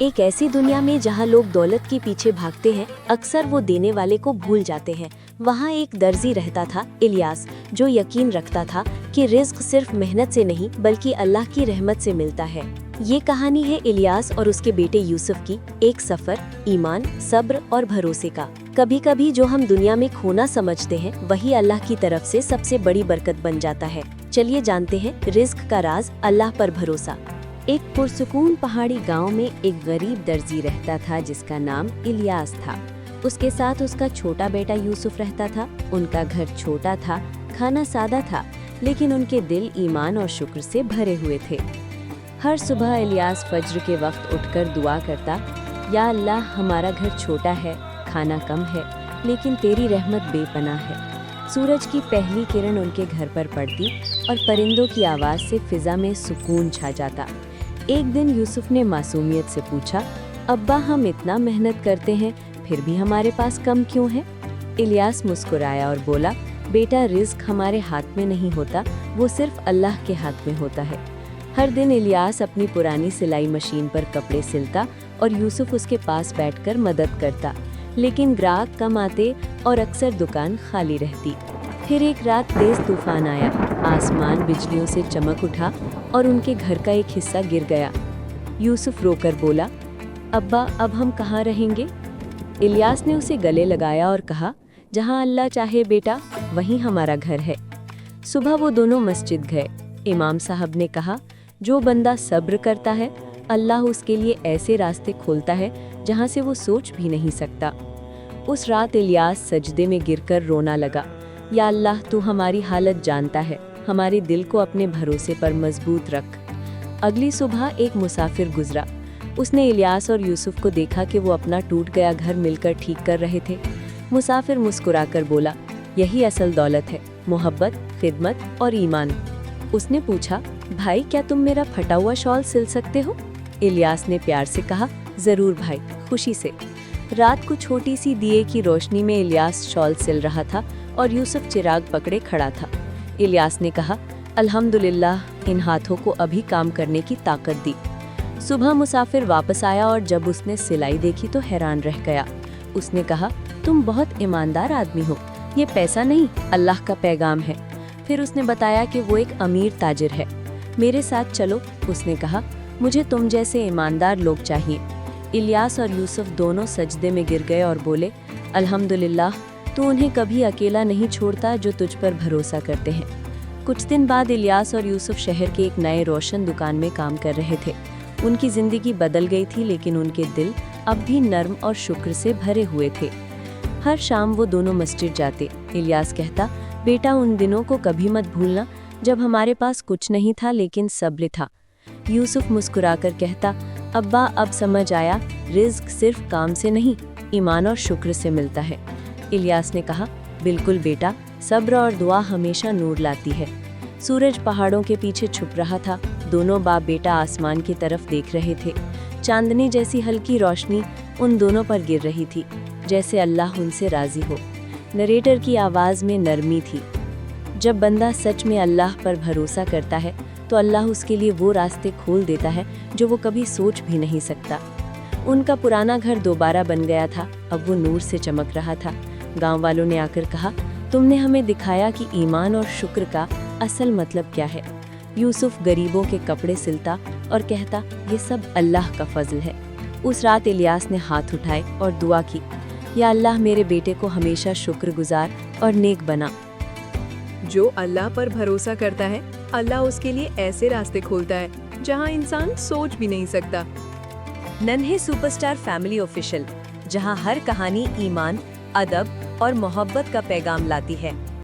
एक ऐसी दुनिया में जहाँ लोग दौलत के पीछे भागते हैं, अक्सर वो देने वाले को भूल जाते हैं। वहाँ एक दर्जी रहता था, इलियास, जो यकीन रखता था कि रिज्क सिर्फ मेहनत से नहीं बल्कि अल्लाह की रहमत से मिलता है। ये कहानी है इलियास और उसके बेटे यूसुफ की, एक सफर, ईमान, सब्र और भरोसे का। कभी कभी जो हम दुनिया में खोना समझते हैं वही अल्लाह की तरफ से सबसे बड़ी बरकत बन जाता है। चलिए जानते हैं रिज्क का राज, अल्लाह पर भरोसा। एक पुरसुकून पहाड़ी गांव में एक गरीब दर्जी रहता था जिसका नाम इलियास था। उसके साथ उसका छोटा बेटा यूसुफ रहता था। उनका घर छोटा था, खाना सादा था, लेकिन उनके दिल ईमान और शुक्र से भरे हुए थे। हर सुबह इलियास फज्र के वक्त उठकर दुआ करता, या अल्लाह, हमारा घर छोटा है, खाना कम है, लेकिन तेरी रहमत बेपनाह है। सूरज की पहली किरण उनके घर पर पड़ती और परिंदों की आवाज़ से फिजा में सुकून छा जाता। एक दिन यूसुफ ने मासूमियत से पूछा, अब्बा, हम इतना मेहनत करते हैं फिर भी हमारे पास कम क्यों है? इलियास मुस्कुराया और बोला, बेटा, रिज्क हमारे हाथ में नहीं होता, वो सिर्फ अल्लाह के हाथ में होता है। हर दिन इलियास अपनी पुरानी सिलाई मशीन पर कपड़े सिलता और यूसुफ उसके पास बैठकर मदद करता, लेकिन ग्राहक कम आते और अक्सर दुकान खाली रहती। फिर एक रात तेज तूफान आया, आसमान बिजलियों से चमक उठा और उनके घर का एक हिस्सा गिर गया। यूसुफ रोकर बोला, अब्बा, अब हम कहाँ रहेंगे? इलियास ने उसे गले लगाया और कहा, जहाँ अल्लाह चाहे बेटा, वहीं हमारा घर है। सुबह वो दोनों मस्जिद गए। इमाम साहब ने कहा, जो बंदा सब्र करता है, अल्लाह उसके लिए ऐसे रास्ते खोलता है जहाँ से वो सोच भी नहीं सकता। उस रात इलियास सजदे में गिरकर रोना लगा, या अल्लाह, तू हमारी हालत जानता है, हमारे दिल को अपने भरोसे पर मजबूत रख। अगली सुबह एक मुसाफिर गुजरा। उसने इलियास और यूसुफ को देखा कि वो अपना टूट गया घर मिलकर ठीक कर रहे थे। मुसाफिर मुस्कुराकर बोला, यही असल दौलत है, मोहब्बत, खिदमत और ईमान। उसने पूछा, भाई, क्या तुम मेरा फटा हुआ शॉल सिल सकते हो? इलियास ने प्यार से कहा, जरूर भाई, खुशी से। रात को छोटी सी दिए की रोशनी में इलियास शॉल सिल रहा था और यूसुफ चिराग पकड़े खड़ा था। इलियास ने कहा, अल्हम्दुलिल्लाह, इन हाथों को अभी काम करने की ताकत दी। सुबह मुसाफिर वापस आया और जब उसने सिलाई देखी तो हैरान रह गया। उसने कहा, तुम बहुत ईमानदार आदमी हो, ये पैसा नहीं, अल्लाह का पैगाम है। फिर उसने बताया कि वो एक अमीर ताजिर है। मेरे साथ चलो, उसने कहा, मुझे तुम जैसे ईमानदार लोग चाहिए। इलियास और यूसुफ दोनों सजदे में गिर गए और बोले, अल्हम्दुलिल्लाह, तू उन्हें कभी अकेला नहीं छोड़ता जो तुझ पर भरोसा करते हैं। कुछ दिन बाद इलियास और यूसुफ शहर के एक नए रोशन दुकान में काम कर रहे थे। उनकी जिंदगी बदल गई थी, लेकिन उनके दिल अब भी नर्म और शुक्र से भरे हुए थे। हर शाम वो दोनों मस्जिद जाते। इलियास कहता, बेटा, उन दिनों को कभी मत भूलना जब हमारे पास कुछ नहीं था लेकिन सब्र था। यूसुफ मुस्कुराकर कहता, अब्बा, अब समझ आया, रिज्क सिर्फ काम से नहीं, ईमान और शुक्र से मिलता है। इलियास ने कहा, बिल्कुल बेटा, सब्र और दुआ हमेशा नूर लाती है। सूरज पहाड़ों के पीछे छुप रहा था। दोनों बाप बेटा आसमान की तरफ देख रहे थे। चांदनी जैसी हल्की रोशनी उन दोनों पर गिर रही थी, जैसे अल्लाह उनसे राजी हो। नरेटर की आवाज़ में नरमी थी। जब बंदा सच में अल्लाह पर भरोसा करता है तो अल्लाह उसके लिए वो रास्ते खोल देता है जो वो कभी सोच भी नहीं सकता। उनका पुराना घर दोबारा बन गया था, अब वो नूर से चमक रहा था। गांव वालों ने आकर कहा, तुमने हमें दिखाया कि ईमान और शुक्र का असल मतलब क्या है। यूसुफ गरीबों के कपड़े सिलता और कहता, ये सब अल्लाह का फजल है। उस रात इलियास ने हाथ उठाए और दुआ की, या अल्लाह, मेरे बेटे को हमेशा शुक्रगुजार और नेक बना। जो अल्लाह पर भरोसा करता है, अल्लाह उसके लिए ऐसे रास्ते खोलता है जहां इंसान सोच भी नहीं सकता। नन्हे सुपरस्टार फैमिली ऑफिशियल, जहां हर कहानी ईमान, अदब और मोहब्बत का पैगाम लाती है।